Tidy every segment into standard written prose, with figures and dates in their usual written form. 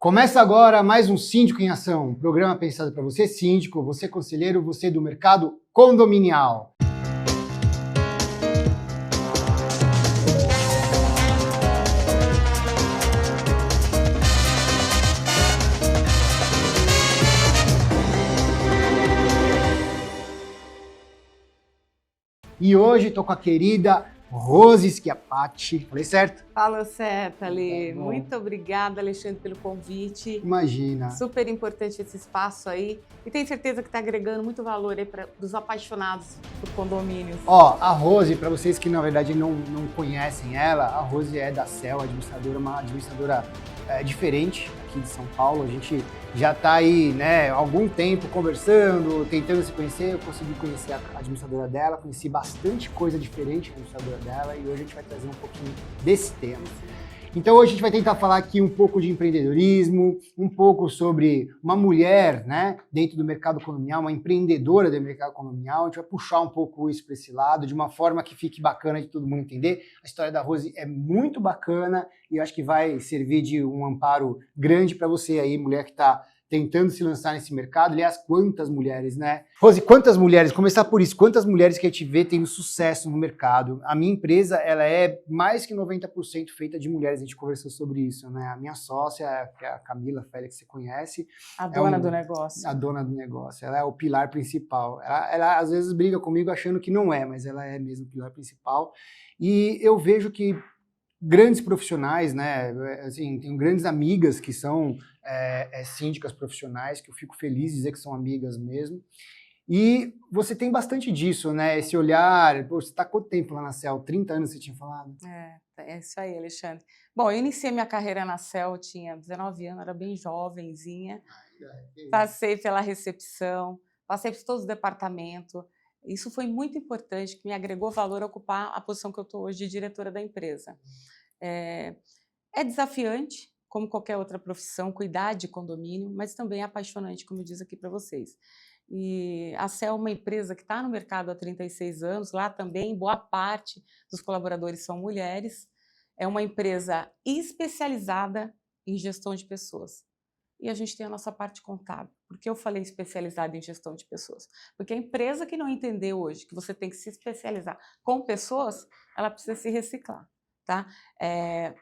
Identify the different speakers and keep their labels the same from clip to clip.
Speaker 1: Começa agora mais um Síndico em Ação, um programa pensado para você síndico, você conselheiro, você do mercado condominial. E hoje estou com a querida Rose Schiapatti. Falei certo?
Speaker 2: Falou certo, Ali.
Speaker 1: Tá bom.
Speaker 2: Muito obrigada, Alexandre, pelo convite.
Speaker 1: Imagina.
Speaker 2: Super importante esse espaço aí. E tenho certeza que está agregando muito valor aí para os apaixonados por condomínios.
Speaker 1: Ó, a Rose, para vocês que na verdade não conhecem ela, a Rose é da CEL, administradora, uma administradora diferente aqui de São Paulo. A gente já está aí, né, há algum tempo conversando, tentando se conhecer. Eu consegui conhecer a administradora dela, conheci bastante coisa diferente da administradora dela e hoje a gente vai trazer um pouquinho desse tema. Então hoje a gente vai tentar falar aqui um pouco de empreendedorismo, um pouco sobre uma mulher, né, dentro do mercado condominial, uma empreendedora do mercado condominial. A gente vai puxar um pouco isso para esse lado, de uma forma que fique bacana de todo mundo entender. A história da Rose é muito bacana e eu acho que vai servir de um amparo grande para você aí, mulher que está tentando se lançar nesse mercado. Aliás, quantas mulheres, né? Rose, quantas mulheres, começar por isso, quantas mulheres que a gente vê tendo sucesso no mercado? A minha empresa, ela é mais que 90% feita de mulheres, a gente conversou sobre isso, né? A minha sócia, que é a Camila Félix, que você conhece.
Speaker 2: A dona do negócio.
Speaker 1: A dona do negócio, ela é o pilar principal. Ela às vezes briga comigo achando que não é, mas ela é mesmo o pilar principal. E eu vejo que grandes profissionais, né, assim, tenho grandes amigas que são síndicas profissionais, que eu fico feliz de dizer que são amigas mesmo, e você tem bastante disso, né, esse olhar. Pô, você está há quanto tempo lá na CEL? 30 anos você tinha falado?
Speaker 2: É isso aí, Alexandre. Bom, eu iniciei minha carreira na CEL, tinha 19 anos, era bem jovenzinha, passei pela recepção, passei por todos os departamentos. Isso foi muito importante, que me agregou valor a ocupar a posição que eu estou hoje de diretora da empresa. É desafiante, como qualquer outra profissão, cuidar de condomínio, mas também é apaixonante, como eu disse aqui para vocês. E a CEL é uma empresa que está no mercado há 36 anos, lá também boa parte dos colaboradores são mulheres. É uma empresa especializada em gestão de pessoas. E a gente tem a nossa parte contábil. Por que eu falei especializada em gestão de pessoas? Porque a empresa que não entender hoje que você tem que se especializar com pessoas, ela precisa se reciclar, tá?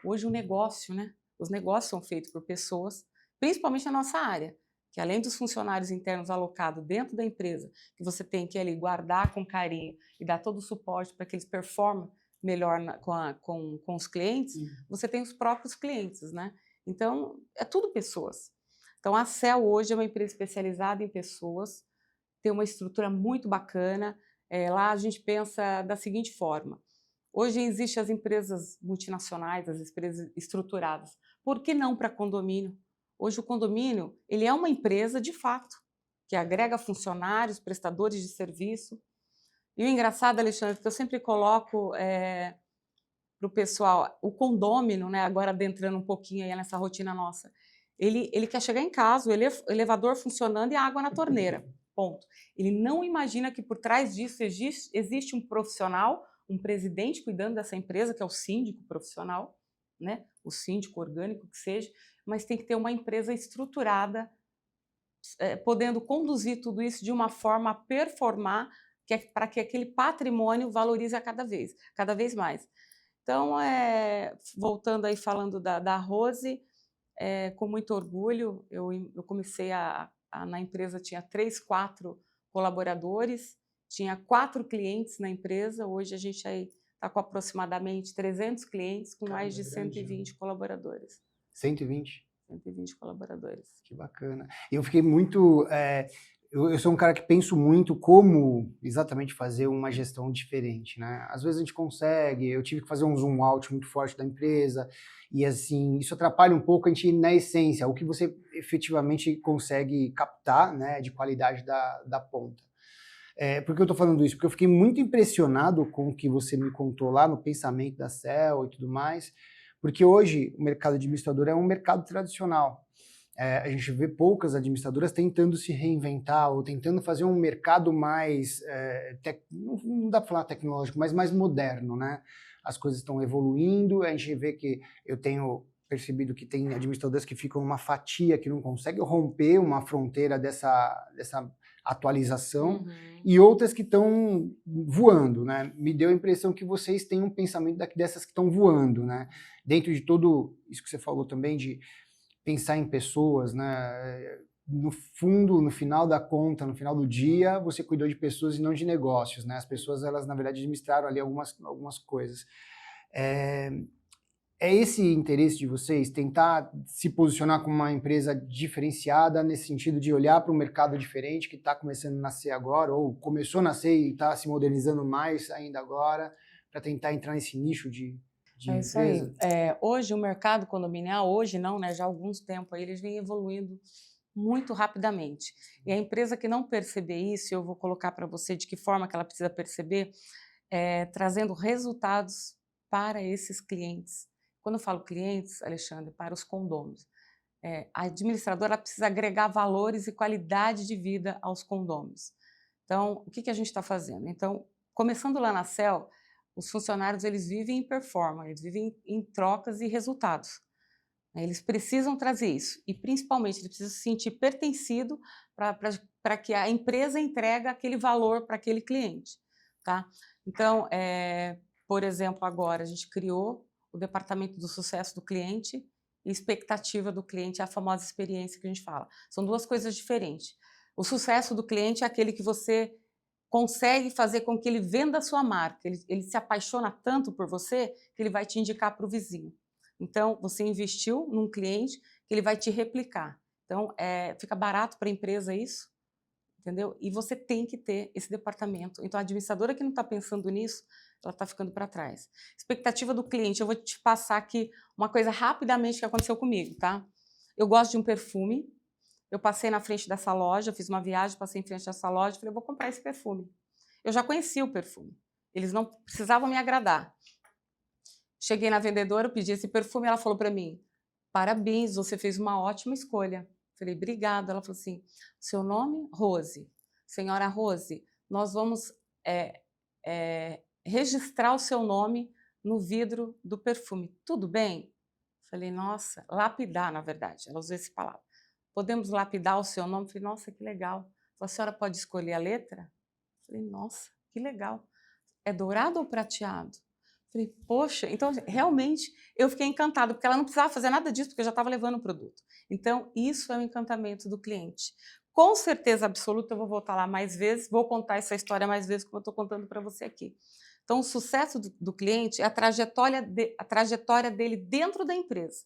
Speaker 2: Hoje o negócio, né? Os negócios são feitos por pessoas, principalmente na nossa área, que além dos funcionários internos alocados dentro da empresa, que você tem que ali guardar com carinho e dar todo o suporte para que eles performem melhor com os clientes, você tem os próprios clientes, né? Então, é tudo pessoas. Então, a CEL hoje é uma empresa especializada em pessoas, tem uma estrutura muito bacana. Lá a gente pensa da seguinte forma: hoje existem as empresas multinacionais, as empresas estruturadas. Por que não para condomínio? Hoje o condomínio ele é uma empresa de fato, que agrega funcionários, prestadores de serviço. E o engraçado, Alexandre, que eu sempre coloco para o pessoal, o condômino, né, agora adentrando um pouquinho aí nessa rotina nossa, ele quer chegar em casa, o elevador funcionando e a água na torneira, ponto. Ele não imagina que por trás disso existe um profissional, um presidente cuidando dessa empresa, que é o síndico profissional, né? O síndico orgânico que seja, mas tem que ter uma empresa estruturada, podendo conduzir tudo isso de uma forma a performar, para que aquele patrimônio valorize a cada vez mais. Então, voltando aí falando da Rose, com muito orgulho, eu comecei na empresa, tinha 3, 4 colaboradores, tinha 4 clientes na empresa. Hoje a gente está com aproximadamente 300 clientes, com mais de 120 colaboradores.
Speaker 1: 120?
Speaker 2: 120 colaboradores.
Speaker 1: Que bacana. Eu fiquei muito... Eu sou um cara que penso muito como exatamente fazer uma gestão diferente, né? Às vezes a gente consegue, eu tive que fazer um zoom out muito forte da empresa, e assim, isso atrapalha um pouco a gente na essência, o que você efetivamente consegue captar, né, de qualidade da ponta. Por que eu estou falando isso? Porque eu fiquei muito impressionado com o que você me contou lá no pensamento da CEL e tudo mais, porque hoje o mercado administrador é um mercado tradicional. A gente vê poucas administradoras tentando se reinventar ou tentando fazer um mercado mais, não dá para falar tecnológico, mas mais moderno, né? As coisas estão evoluindo, a gente vê que eu tenho percebido que tem administradoras que ficam numa fatia, que não conseguem romper uma fronteira dessa atualização, e outras que estão voando, né? Me deu a impressão que vocês têm um pensamento dessas que estão voando, né? Dentro de tudo isso que você falou também, de pensar em pessoas, né? No fundo, no final da conta, no final do dia, você cuidou de pessoas e não de negócios, né? As pessoas, elas, na verdade, administraram ali algumas coisas. É esse interesse de vocês, tentar se posicionar como uma empresa diferenciada, nesse sentido de olhar para um mercado diferente que está começando a nascer agora, ou começou a nascer e está se modernizando mais ainda agora, para tentar entrar nesse nicho de
Speaker 2: isso
Speaker 1: empresa?
Speaker 2: aí. Hoje, o mercado condominial, hoje não, né, já há alguns tempos, aí, eles vêm evoluindo muito rapidamente. E a empresa que não perceber isso, eu vou colocar para você de que forma que ela precisa perceber, trazendo resultados para esses clientes. Quando eu falo clientes, Alexandre, para os condôminos, a administradora precisa agregar valores e qualidade de vida aos condôminos. Então, o que a gente está fazendo? Então, começando lá na CEL, os funcionários, eles vivem em performance, eles vivem em trocas e resultados. Eles precisam trazer isso e, principalmente, eles precisam se sentir pertencido para que a empresa entregue aquele valor para aquele cliente, tá? Então, por exemplo, agora a gente criou o departamento do sucesso do cliente e expectativa do cliente, a famosa experiência que a gente fala. São duas coisas diferentes. O sucesso do cliente é aquele que você consegue fazer com que ele venda a sua marca, ele se apaixona tanto por você que ele vai te indicar para o vizinho. Então, você investiu num cliente que ele vai te replicar. Então, fica barato para a empresa isso, entendeu? E você tem que ter esse departamento. Então, a administradora que não está pensando nisso, ela está ficando para trás. Expectativa do cliente, eu vou te passar aqui uma coisa rapidamente que aconteceu comigo, tá? Eu gosto de um perfume, eu passei na frente dessa loja, fiz uma viagem, passei em frente dessa loja, falei, eu vou comprar esse perfume. Eu já conhecia o perfume, eles não precisavam me agradar. Cheguei na vendedora, eu pedi esse perfume, ela falou para mim, parabéns, você fez uma ótima escolha. Falei, obrigada. Ela falou assim, seu nome? Rose. Senhora Rose, nós vamos registrar o seu nome no vidro do perfume. Tudo bem? Falei, nossa, lapidar, na verdade. Ela usou essa palavra. Podemos lapidar o seu nome? Falei, nossa, que legal. A senhora pode escolher a letra? Falei, nossa, que legal. É dourado ou prateado? Falei, poxa, então realmente eu fiquei encantada, porque ela não precisava fazer nada disso, porque eu já estava levando o produto. Então, isso é o encantamento do cliente. Com certeza absoluta, eu vou voltar lá mais vezes, vou contar essa história mais vezes, como eu estou contando para você aqui. Então, o sucesso do cliente é a trajetória dele dentro da empresa,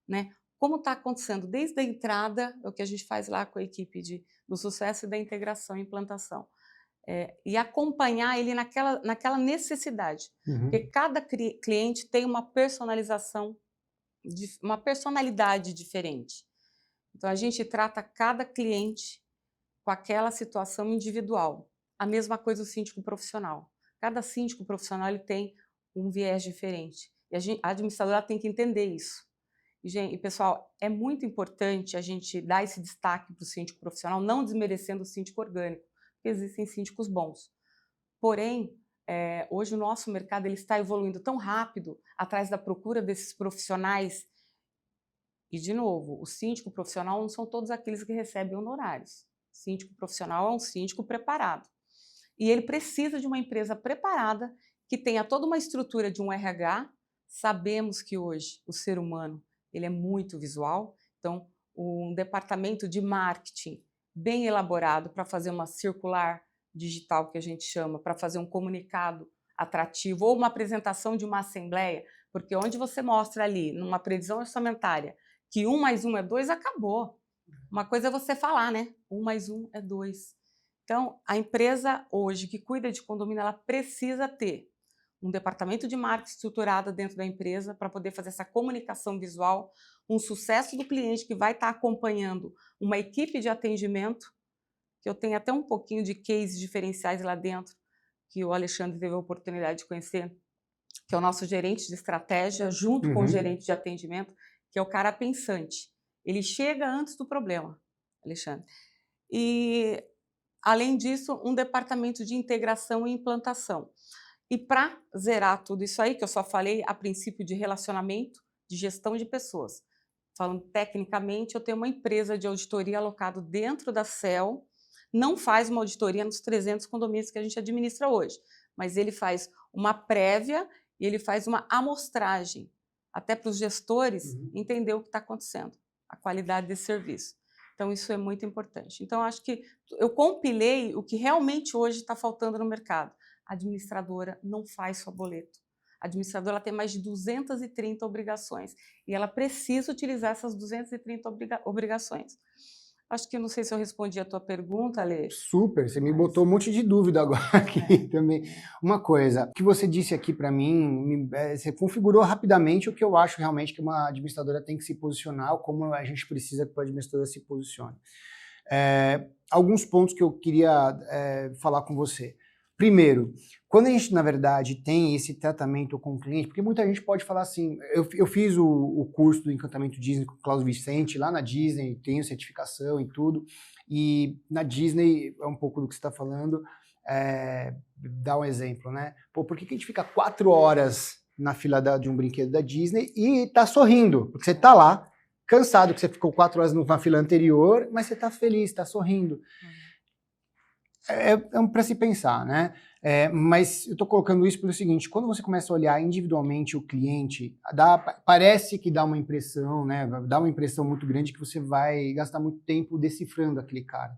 Speaker 2: né? Como está acontecendo desde a entrada, é o que a gente faz lá com a equipe do sucesso e da integração e implantação. E acompanhar ele naquela necessidade. Porque cada cliente tem uma personalização, uma personalidade diferente. Então, a gente trata cada cliente com aquela situação individual. A mesma coisa o síndico profissional. Cada síndico profissional ele tem um viés diferente. E a administradora tem que entender isso. E, pessoal, é muito importante a gente dar esse destaque para o síndico profissional, não desmerecendo o síndico orgânico, porque existem síndicos bons. Porém, hoje o nosso mercado ele está evoluindo tão rápido atrás da procura desses profissionais. E, de novo, o síndico profissional não são todos aqueles que recebem honorários. O síndico profissional é um síndico preparado. E ele precisa de uma empresa preparada que tenha toda uma estrutura de um RH. Sabemos que hoje o ser humano ele é muito visual, então um departamento de marketing bem elaborado para fazer uma circular digital, que a gente chama, para fazer um comunicado atrativo ou uma apresentação de uma assembleia, porque onde você mostra ali, numa previsão orçamentária, que 1 mais 1 é 2, acabou. Uma coisa é você falar, né? 1 mais 1 é 2. Então, a empresa hoje que cuida de condomínio, ela precisa ter um departamento de marketing estruturado dentro da empresa para poder fazer essa comunicação visual, um sucesso do cliente que vai estar acompanhando uma equipe de atendimento, que eu tenho até um pouquinho de cases diferenciais lá dentro, que o Alexandre teve a oportunidade de conhecer, que é o nosso gerente de estratégia, junto com o gerente de atendimento, que é o cara pensante. Ele chega antes do problema, Alexandre. E, além disso, um departamento de integração e implantação. E para zerar tudo isso aí, que eu só falei a princípio de relacionamento, de gestão de pessoas. Falando tecnicamente, eu tenho uma empresa de auditoria alocado dentro da CEL, não faz uma auditoria nos 300 condomínios que a gente administra hoje, mas ele faz uma prévia e ele faz uma amostragem, até para os gestores entender o que está acontecendo, a qualidade desse serviço. Então, isso é muito importante. Então, acho que eu compilei o que realmente hoje está faltando no mercado. A administradora não faz só boleto. A administradora ela tem mais de 230 obrigações e ela precisa utilizar essas 230 obrigações. Acho que não sei se eu respondi a tua pergunta, Alê.
Speaker 1: Super, você me botou um monte de dúvida agora aqui também. Uma coisa, o que você disse aqui para mim, você configurou rapidamente o que eu acho realmente que uma administradora tem que se posicionar, ou como a gente precisa que a administradora se posicione. Alguns pontos que eu queria falar com você. Primeiro, quando a gente, na verdade, tem esse tratamento com o cliente, porque muita gente pode falar assim, eu fiz o curso do Encantamento Disney com o Klaus Vicente, lá na Disney, tenho certificação e tudo, e na Disney, é um pouco do que você está falando, dá um exemplo, né? Pô, por que a gente fica 4 horas na fila de um brinquedo da Disney e tá sorrindo? Porque você tá lá, cansado, que você ficou 4 horas na fila anterior, mas você tá feliz, tá sorrindo. É para se pensar, né? Mas eu estou colocando isso pelo seguinte, quando você começa a olhar individualmente o cliente, parece que dá uma impressão, né? Dá uma impressão muito grande que você vai gastar muito tempo decifrando aquele cara.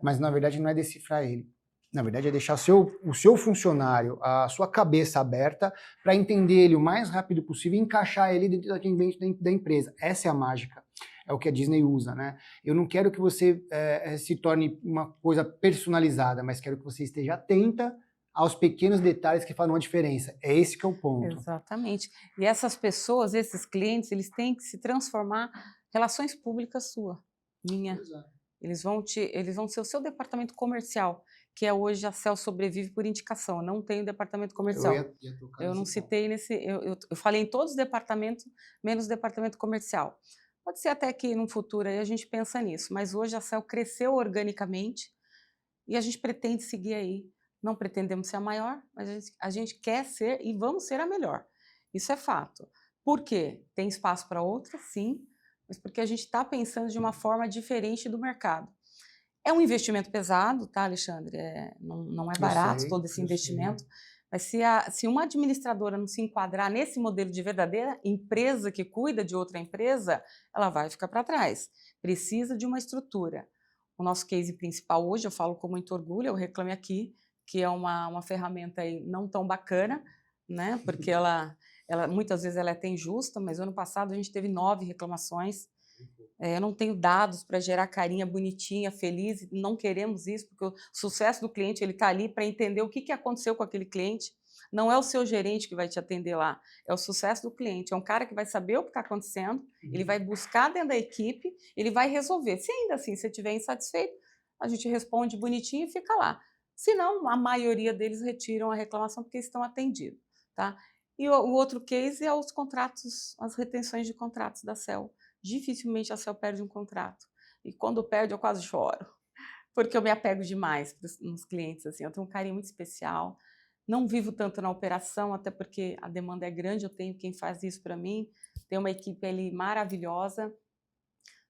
Speaker 1: Mas na verdade não é decifrar ele. Na verdade é deixar o seu funcionário, a sua cabeça aberta para entender ele o mais rápido possível e encaixar ele dentro daquele ambiente da empresa. Essa é a mágica. É o que a Disney usa, né? Eu não quero que você se torne uma coisa personalizada, mas quero que você esteja atenta aos pequenos detalhes que fazem uma diferença. É esse que é o ponto.
Speaker 2: Exatamente. E essas pessoas, esses clientes, eles têm que se transformar em relações públicas sua, minha. Exato. Eles vão ser o seu departamento comercial, que é hoje a CEL sobrevive por indicação. Eu não tenho departamento comercial. Eu não citei nesse... Eu falei em todos os departamentos, menos o departamento comercial. Pode ser até que no futuro aí a gente pensa nisso, mas hoje a CEL cresceu organicamente e a gente pretende seguir aí. Não pretendemos ser a maior, mas a gente quer ser e vamos ser a melhor. Isso é fato. Por quê? Tem espaço para outras, sim, mas porque a gente está pensando de uma forma diferente do mercado. É um investimento pesado, tá, Alexandre? Não é barato todo esse investimento. Mas se uma administradora não se enquadrar nesse modelo de verdadeira empresa que cuida de outra empresa, ela vai ficar para trás. Precisa de uma estrutura. O nosso case principal hoje, eu falo com muito orgulho, é o Reclame Aqui, que é uma ferramenta aí não tão bacana, né? Porque ela muitas vezes ela é até injusta, mas ano passado a gente teve 9 reclamações. Eu não tenho dados para gerar carinha bonitinha, feliz, não queremos isso, porque o sucesso do cliente ele está ali para entender o que aconteceu com aquele cliente. Não é o seu gerente que vai te atender lá, é o sucesso do cliente. É um cara que vai saber o que está acontecendo, ele vai buscar dentro da equipe, ele vai resolver. Se ainda assim você estiver insatisfeito, a gente responde bonitinho e fica lá. Se não, a maioria deles retiram a reclamação porque estão atendidos. Tá? E o outro case é os contratos, as retenções de contratos da CEL. Dificilmente a CEL perde um contrato. E quando perde, eu quase choro. Porque eu me apego demais nos clientes. Assim. Eu tenho um carinho muito especial. Não vivo tanto na operação, até porque a demanda é grande. Eu tenho quem faz isso para mim. Tem uma equipe ali maravilhosa.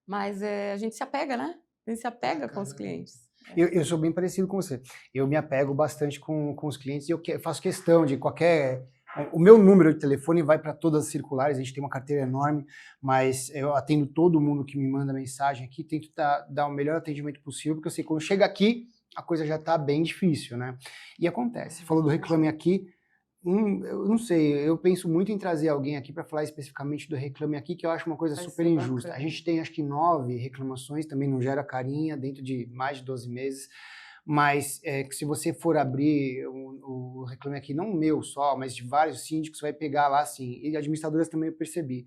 Speaker 2: Mas a gente se apega, né? A gente se apega com os clientes.
Speaker 1: Eu sou bem parecido com você. Eu me apego bastante com os clientes e eu faço questão de qualquer... O meu número de telefone vai para todas as circulares, a gente tem uma carteira enorme, mas eu atendo todo mundo que me manda mensagem aqui, tento dar o melhor atendimento possível, porque eu sei que quando chega aqui, a coisa já está bem difícil, né? E acontece. Falou do Reclame Aqui, eu não sei, eu penso muito em trazer alguém aqui para falar especificamente do Reclame Aqui, que eu acho uma coisa super injusta. A gente tem acho que 9 reclamações, também não gera carinha, dentro de mais de 12 meses, mas que se você for abrir o Reclame Aqui, não o meu só, mas de vários síndicos, vai pegar lá assim, e administradoras também eu percebi,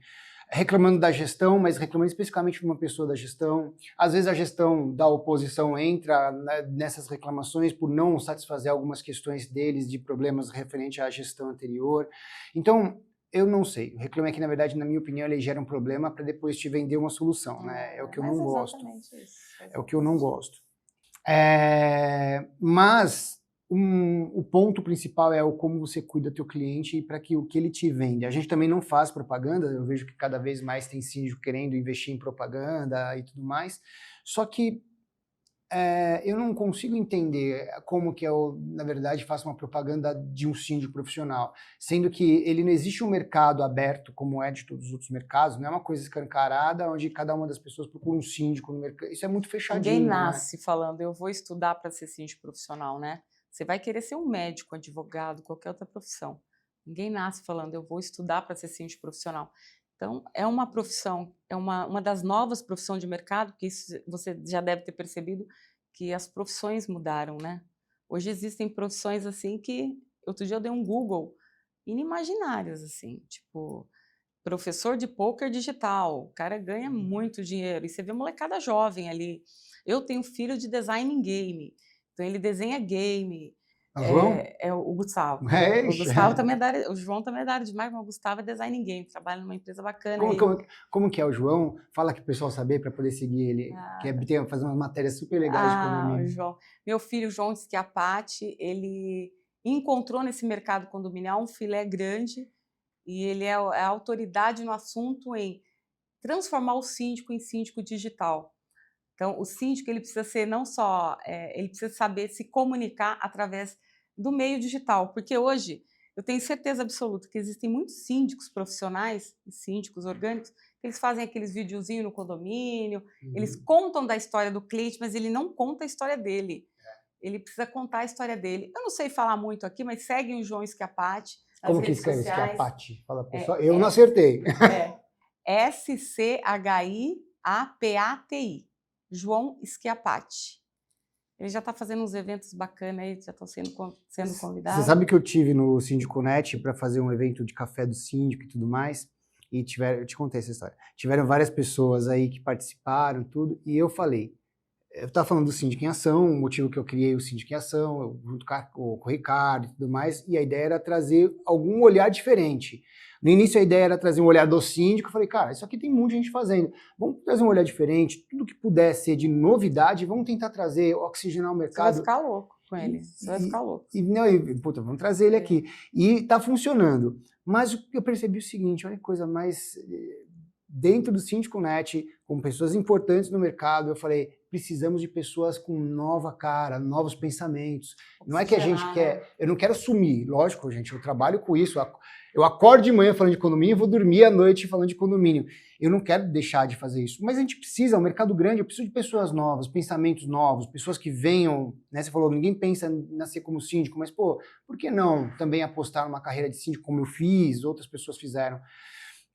Speaker 1: reclamando da gestão, mas reclamando especificamente de uma pessoa da gestão. Às vezes a gestão da oposição entra nessas reclamações por não satisfazer algumas questões deles de problemas referentes à gestão anterior. Então, eu não sei. O Reclame Aqui, na verdade, na minha opinião, ele gera um problema para depois te vender uma solução, né? É o que eu não gosto.
Speaker 2: Exatamente isso.
Speaker 1: É o que eu não gosto. Mas o ponto principal é o como você cuida do teu cliente para que o que ele te vende. A gente também não faz propaganda, eu vejo que cada vez mais tem síndico querendo investir em propaganda e tudo mais, só que eu não consigo entender como que eu, na verdade, faço uma propaganda de um síndico profissional, sendo que ele não existe um mercado aberto como é de todos os outros mercados, não é uma coisa escancarada onde cada uma das pessoas procura um síndico no mercado, isso é muito fechadinho.
Speaker 2: Ninguém nasce falando, eu vou estudar para ser síndico profissional, né? Você vai querer ser um médico, advogado, qualquer outra profissão. Ninguém nasce falando, eu vou estudar para ser síndico profissional. Então, é uma profissão, é uma das novas profissões de mercado, que isso você já deve ter percebido, que as profissões mudaram, né? Hoje existem profissões assim que, outro dia eu dei um Google, inimaginárias, assim, tipo, professor de pôquer digital, o cara ganha muito dinheiro, e você vê molecada jovem ali. Eu tenho filho de design em game, então ele desenha game.
Speaker 1: O João?
Speaker 2: É o Gustavo.
Speaker 1: É,
Speaker 2: O Gustavo também é da área, o João também é da área de marketing, mas o Gustavo é design em game, trabalha numa empresa bacana.
Speaker 1: Como que é o João? Fala que o pessoal saber para poder seguir ele, que é fazer umas matérias super legais de condomínio.
Speaker 2: O João. Meu filho, João Schiapatti, ele encontrou nesse mercado condominial um filé grande e ele é a autoridade no assunto em transformar o síndico em síndico digital. Então, o síndico ele precisa ser não só, ele precisa saber se comunicar através do meio digital, porque hoje eu tenho certeza absoluta que existem muitos síndicos profissionais, síndicos orgânicos, que eles fazem aqueles videozinhos no condomínio, eles contam da história do cliente, mas ele não conta a história dele. Ele precisa contar a história dele. Eu não sei falar muito aqui, mas segue o João Schiapatti nas
Speaker 1: Como que
Speaker 2: redes
Speaker 1: escreve
Speaker 2: sociais.
Speaker 1: Schiapatti? Fala, pessoal. Eu não acertei.
Speaker 2: Schiapatti. João Schiapatti. Ele já está fazendo uns eventos bacanas aí, já estão sendo convidados.
Speaker 1: Você sabe que eu tive no Síndico Net para fazer um evento de café do síndico e tudo mais, e eu te contei essa história. Tiveram várias pessoas aí que participaram, tudo, e eu falei, eu estava falando do Síndico em Ação, o motivo que eu criei o Síndico em Ação, junto com o Ricardo e tudo mais, e a ideia era trazer algum olhar diferente. No início a ideia era trazer um olhar do síndico, eu falei, cara, isso aqui tem muita gente fazendo, vamos trazer um olhar diferente, tudo que puder ser de novidade, vamos tentar trazer, oxigenar o mercado.
Speaker 2: Você vai ficar louco com ele, você vai ficar louco.
Speaker 1: Puta, vamos trazer ele aqui. E tá funcionando. Mas eu percebi o seguinte, olha que coisa mais... Dentro do Síndico Net, com pessoas importantes no mercado, eu falei, precisamos de pessoas com nova cara, novos pensamentos. Não é que a gente quer... Eu não quero sumir, lógico, gente, eu trabalho com isso. Eu acordo de manhã falando de condomínio e vou dormir à noite falando de condomínio. Eu não quero deixar de fazer isso. Mas a gente precisa, é um mercado grande, eu preciso de pessoas novas, pensamentos novos, pessoas que venham... Né, você falou, ninguém pensa em nascer como síndico, mas, pô, por que não também apostar numa carreira de síndico como eu fiz, outras pessoas fizeram?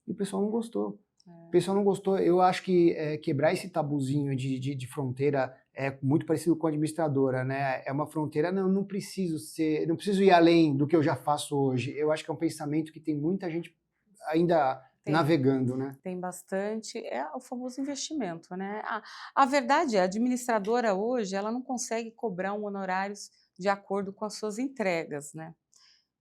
Speaker 1: E o pessoal não gostou. O pessoal não gostou. Eu acho que quebrar esse tabuzinho de fronteira é muito parecido com a administradora, né? É uma fronteira, não preciso ir além do que eu já faço hoje. Eu acho que é um pensamento que tem muita gente ainda navegando, né?
Speaker 2: Tem bastante. É o famoso investimento, né? A verdade é, a administradora hoje, ela não consegue cobrar honorários de acordo com as suas entregas, né?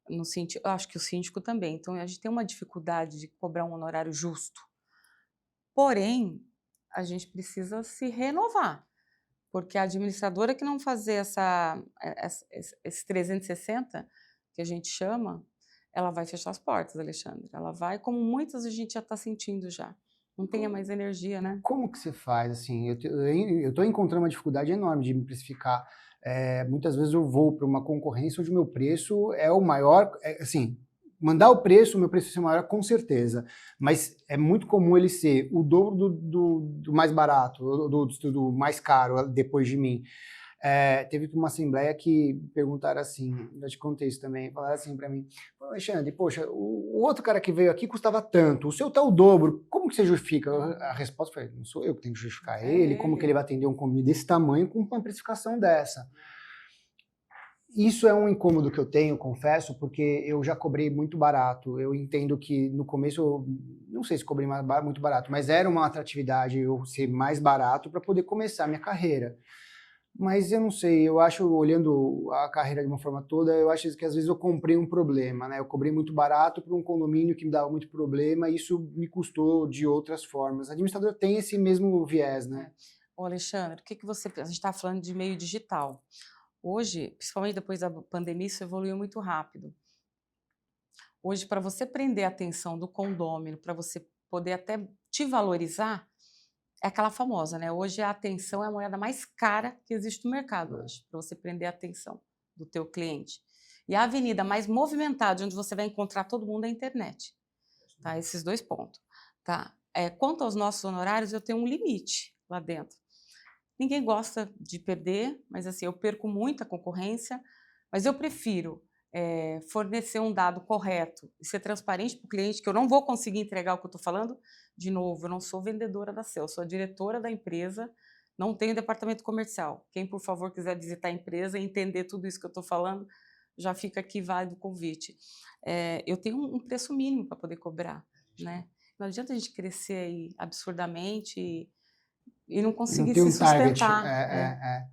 Speaker 2: No sentido, eu acho que o síndico também. Então, a gente tem uma dificuldade de cobrar um honorário justo. Porém, a gente precisa se renovar, porque a administradora que não fazer esse 360, que a gente chama, ela vai fechar as portas, Alexandre. Ela vai, como muitas a gente já está sentindo já. Não tenha mais energia, né?
Speaker 1: Como que você faz, assim? Eu estou encontrando uma dificuldade enorme de me precificar. Muitas vezes eu vou para uma concorrência onde o meu preço é o maior, assim... Mandar o preço, o meu preço ser maior, com certeza. Mas é muito comum ele ser o dobro do mais barato, do mais caro depois de mim. Teve uma assembleia que perguntaram assim, eu te contei isso também, falaram assim para mim, Alexandre, poxa, o outro cara que veio aqui custava tanto, o seu tá o dobro, como que você justifica? A resposta foi, não sou eu que tenho que justificar ele, como que ele vai atender um condomínio desse tamanho com uma precificação dessa? Isso é um incômodo que eu tenho, confesso, porque eu já cobrei muito barato. Eu entendo que no começo, eu não sei se cobrei muito barato, mas era uma atratividade eu ser mais barato para poder começar a minha carreira. Mas eu não sei, eu acho, olhando a carreira de uma forma toda, eu acho que às vezes eu comprei um problema, né? Eu cobrei muito barato para um condomínio que me dava muito problema e isso me custou de outras formas. A administradora tem esse mesmo viés, né?
Speaker 2: Ô Alexandre, o que você... A gente está falando de meio digital. Hoje, principalmente depois da pandemia, isso evoluiu muito rápido. Hoje, para você prender a atenção do condômino, para você poder até te valorizar, é aquela famosa, né? Hoje a atenção é a moeda mais cara que existe no mercado hoje, para você prender a atenção do teu cliente. E a avenida mais movimentada, onde você vai encontrar todo mundo, é a internet. Tá? Esses 2 pontos. Tá? Quanto aos nossos honorários, eu tenho um limite lá dentro. Ninguém gosta de perder, mas assim, eu perco muita concorrência, mas eu prefiro fornecer um dado correto e ser transparente para o cliente, que eu não vou conseguir entregar o que eu estou falando. De novo, eu não sou vendedora da CEL, sou a diretora da empresa, não tenho departamento comercial. Quem, por favor, quiser visitar a empresa e entender tudo isso que eu estou falando, já fica aqui válido o convite. Eu tenho um preço mínimo para poder cobrar, né? Não adianta a gente crescer aí absurdamente e não
Speaker 1: Não
Speaker 2: conseguir
Speaker 1: tem
Speaker 2: se
Speaker 1: um target.
Speaker 2: sustentar.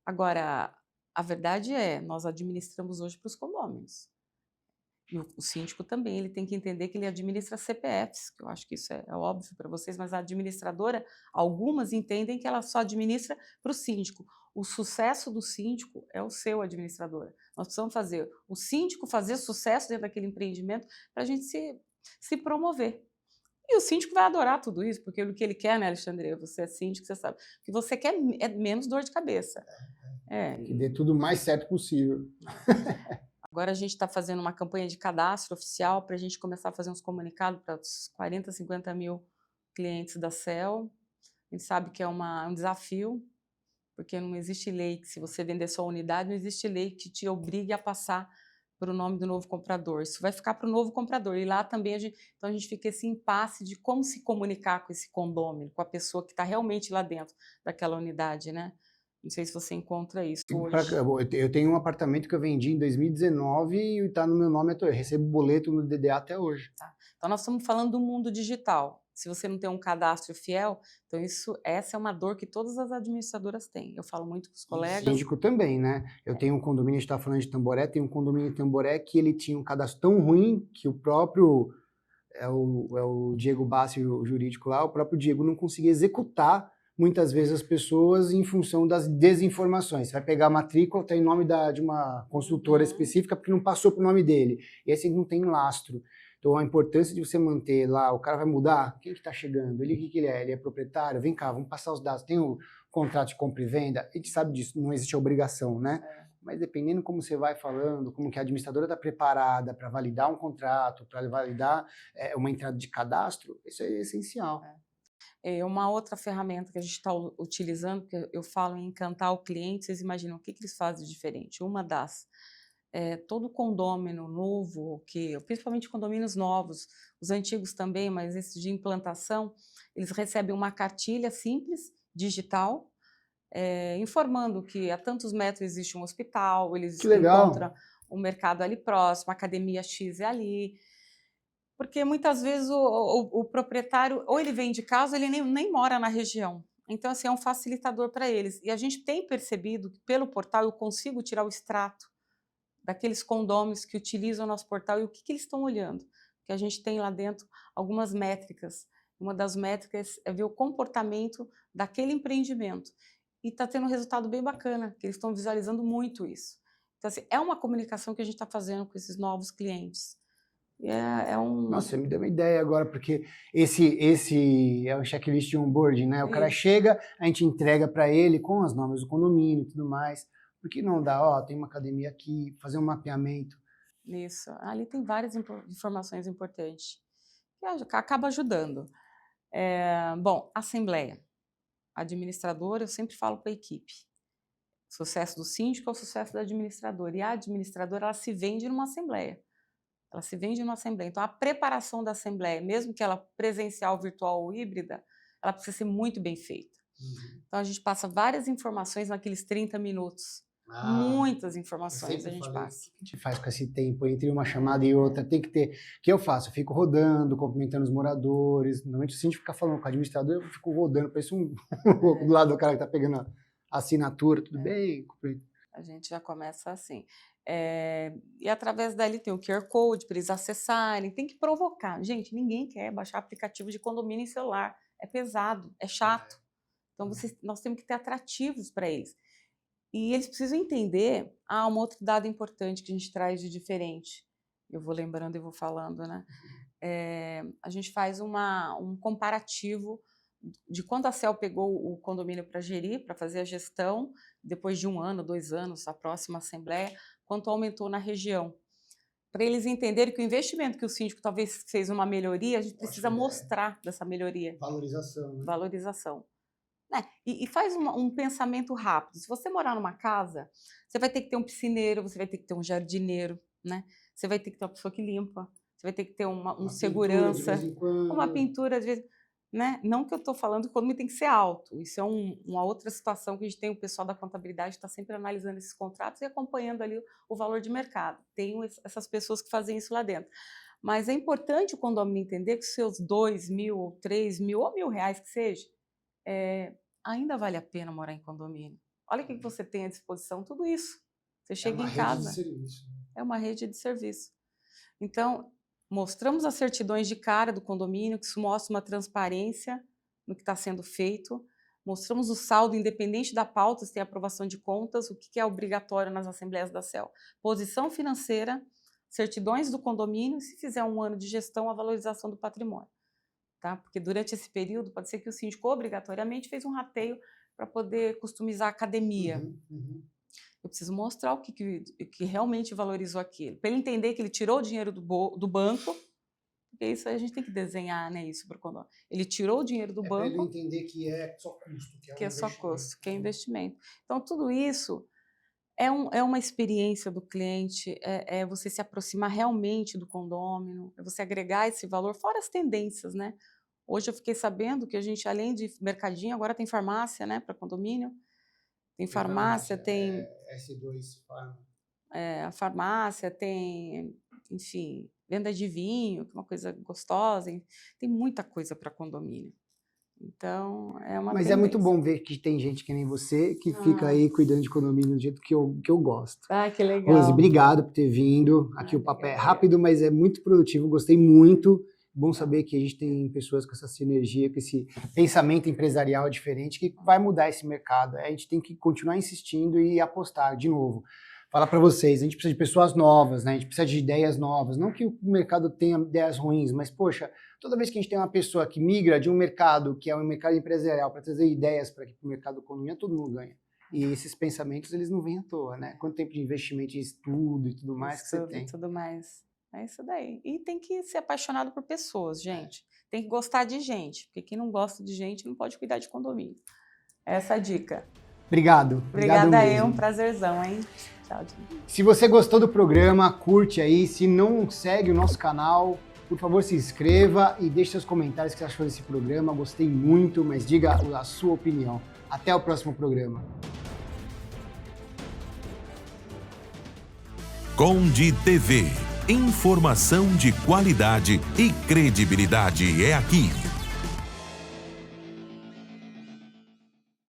Speaker 2: Agora, a verdade é, nós administramos hoje para os condôminos. E o síndico também, ele tem que entender que ele administra CPFs, que eu acho que isso é óbvio para vocês, mas a administradora, algumas entendem que ela só administra para o síndico. O sucesso do síndico é o seu, administradora. Nós precisamos fazer o síndico fazer sucesso dentro daquele empreendimento para a gente se promover. E o síndico vai adorar tudo isso, porque o que ele quer, né, Alexandre? Você é síndico, você sabe. O que você quer é menos dor de cabeça.
Speaker 1: Que dê tudo o mais certo possível.
Speaker 2: Agora a gente está fazendo uma campanha de cadastro oficial para a gente começar a fazer uns comunicados para os 40, 50 mil clientes da CEL. A gente sabe que é um desafio, porque não existe lei que, se você vender só a unidade, não existe lei que te obrigue a passar para o nome do novo comprador. Isso vai ficar para o novo comprador. E lá também então a gente fica esse impasse de como se comunicar com esse condômino, com a pessoa que está realmente lá dentro daquela unidade, né? Não sei se você encontra isso hoje.
Speaker 1: Eu tenho um apartamento que eu vendi em 2019 e está no meu nome, eu recebo boleto no DDA até hoje.
Speaker 2: Tá. Então nós estamos falando do mundo digital. Se você não tem um cadastro fiel, então essa é uma dor que todas as administradoras têm. Eu falo muito com os colegas.
Speaker 1: O síndico também, né? Eu tenho um condomínio, a gente está falando de Tamboré, tem um condomínio em Tamboré que ele tinha um cadastro tão ruim que o próprio, o Diego Bassi, o jurídico lá, o próprio Diego não conseguia executar muitas vezes as pessoas em função das desinformações. Você vai pegar a matrícula, está em nome de uma consultora específica porque não passou para o nome dele. E esse não tem lastro. Então, a importância de você manter lá, o cara vai mudar, quem que está chegando? Ele, o que ele é? Ele é proprietário? Vem cá, vamos passar os dados. Tem o contrato de compra e venda? A gente sabe disso, não existe obrigação, né? Mas dependendo como você vai falando, como que a administradora está preparada para validar um contrato, para validar uma entrada de cadastro, isso é essencial.
Speaker 2: Uma outra ferramenta que a gente está utilizando, que eu falo em encantar o cliente, vocês imaginam o que eles fazem de diferente? Uma das, todo condômino novo, principalmente condomínios novos, os antigos também, mas esses de implantação, eles recebem uma cartilha simples, digital, informando que a tantos metros existe um hospital, eles encontram um mercado ali próximo, a academia X é ali. Porque muitas vezes o proprietário, ou ele vem de casa, ou ele nem mora na região. Então, assim, é um facilitador para eles. E a gente tem percebido que pelo portal eu consigo tirar o extrato daqueles condôminos que utilizam o nosso portal e o que eles estão olhando. Porque a gente tem lá dentro algumas métricas. Uma das métricas é ver o comportamento daquele empreendimento. E está tendo um resultado bem bacana, que eles estão visualizando muito isso. Então, assim, é uma comunicação que a gente está fazendo com esses novos clientes.
Speaker 1: Nossa, você me deu uma ideia agora, porque esse é um checklist de onboarding, né? O cara chega, a gente entrega para ele com as normas do condomínio e tudo mais. Por que não dá, tem uma academia aqui, fazer um mapeamento?
Speaker 2: Isso, ali tem várias informações importantes, que acaba ajudando. Bom, assembleia. Administradora, eu sempre falo para a equipe. O sucesso do síndico é o sucesso da administradora. E a administradora, ela se vende numa assembleia. Ela se vende numa assembleia. Então, a preparação da assembleia, mesmo que ela presencial, virtual ou híbrida, ela precisa ser muito bem feita. Então, a gente passa várias informações naqueles 30 minutos. Muitas informações a gente passa.
Speaker 1: O que a gente faz com esse tempo entre uma chamada e outra? Tem que ter... O que eu faço? Eu fico rodando, cumprimentando os moradores. Normalmente o síndico fica falando com o administrador, eu fico rodando, parece do lado do cara que está pegando a assinatura, tudo bem?
Speaker 2: A gente já começa assim. E através dali tem o QR Code para eles acessarem, tem que provocar. Gente, ninguém quer baixar aplicativo de condomínio em celular. É pesado, é chato. Então, nós temos que ter atrativos para eles. E eles precisam entender, um outro dado importante que a gente traz de diferente, eu vou lembrando e vou falando, né? A gente faz um comparativo de quando a CEL pegou o condomínio para gerir, para fazer a gestão, depois de 1 ano, 2 anos, a próxima assembleia, quanto aumentou na região. Para eles entenderem que o investimento que o síndico talvez fez uma melhoria, a gente precisa mostrar dessa melhoria.
Speaker 1: Valorização. Né?
Speaker 2: Valorização. E faz um pensamento rápido. Se você morar numa casa, você vai ter que ter um piscineiro, você vai ter que ter um jardineiro, né? Você vai ter que ter uma pessoa que limpa, você vai ter que ter uma segurança, uma pintura, às vezes, né? Não que eu estou falando que o condomínio tem que ser alto. Isso é uma outra situação que a gente tem, o pessoal da contabilidade está sempre analisando esses contratos e acompanhando ali o valor de mercado. Tem essas pessoas que fazem isso lá dentro. Mas é importante o condomínio entender que os seus 2 mil, ou 3 mil, ou R$1.000 que seja, ainda vale a pena morar em condomínio. Olha o que você tem à disposição, tudo isso. Você chega em casa.
Speaker 1: É uma rede de serviço.
Speaker 2: É uma rede de serviço. Então, mostramos as certidões de cara do condomínio, que isso mostra uma transparência no que está sendo feito. Mostramos o saldo independente da pauta, se tem aprovação de contas, o que é obrigatório nas assembleias da CEL. Posição financeira, certidões do condomínio, e se fizer 1 ano de gestão, a valorização do patrimônio. Tá? Porque durante esse período, pode ser que o síndico obrigatoriamente fez um rateio para poder customizar a academia. Eu preciso mostrar o que realmente valorizou aquilo. Para ele entender que ele tirou o dinheiro do banco, porque isso a gente tem que desenhar, né, isso para o condomínio. Ele tirou o dinheiro do banco.
Speaker 1: Para ele entender que é só custo.
Speaker 2: Que é só custo, que é investimento. Então, tudo isso é uma experiência do cliente, é você se aproximar realmente do condômino, é você agregar esse valor, fora as tendências, né? Hoje eu fiquei sabendo que a gente, além de mercadinho, agora tem farmácia, né, para condomínio. Tem farmácia, tem...
Speaker 1: S2 Farma.
Speaker 2: A farmácia, tem, enfim, venda de vinho, que é uma coisa gostosa. Tem muita coisa para condomínio. Então, é uma
Speaker 1: Mas
Speaker 2: tendência.
Speaker 1: é muito bom ver que tem gente que nem você que fica aí cuidando de condomínio do jeito que eu gosto.
Speaker 2: Que legal.
Speaker 1: Rose, obrigado por ter vindo. Aqui o papo é rápido, mas é muito produtivo. Gostei muito. Bom saber que a gente tem pessoas com essa sinergia, com esse pensamento empresarial diferente que vai mudar esse mercado. A gente tem que continuar insistindo e apostar de novo. Falar para vocês, a gente precisa de pessoas novas, né? A gente precisa de ideias novas. Não que o mercado tenha ideias ruins, mas, poxa, toda vez que a gente tem uma pessoa que migra de um mercado que é um mercado empresarial para trazer ideias para o mercado da economia, todo mundo ganha. E esses pensamentos, eles não vêm à toa, né? Quanto tempo de investimento em estudo e tudo mais que você tem?
Speaker 2: Tudo mais. É isso daí. E tem que ser apaixonado por pessoas, gente. Tem que gostar de gente, porque quem não gosta de gente não pode cuidar de condomínio. Essa é a dica.
Speaker 1: Obrigado.
Speaker 2: Obrigada aí, um prazerzão, hein? Tchau, gente.
Speaker 1: Se você gostou do programa, curte aí. Se não segue o nosso canal, por favor, se inscreva e deixe seus comentários o que você achou desse programa. Gostei muito, mas diga a sua opinião. Até o próximo programa.
Speaker 3: Conde TV. Informação de qualidade e credibilidade é aqui.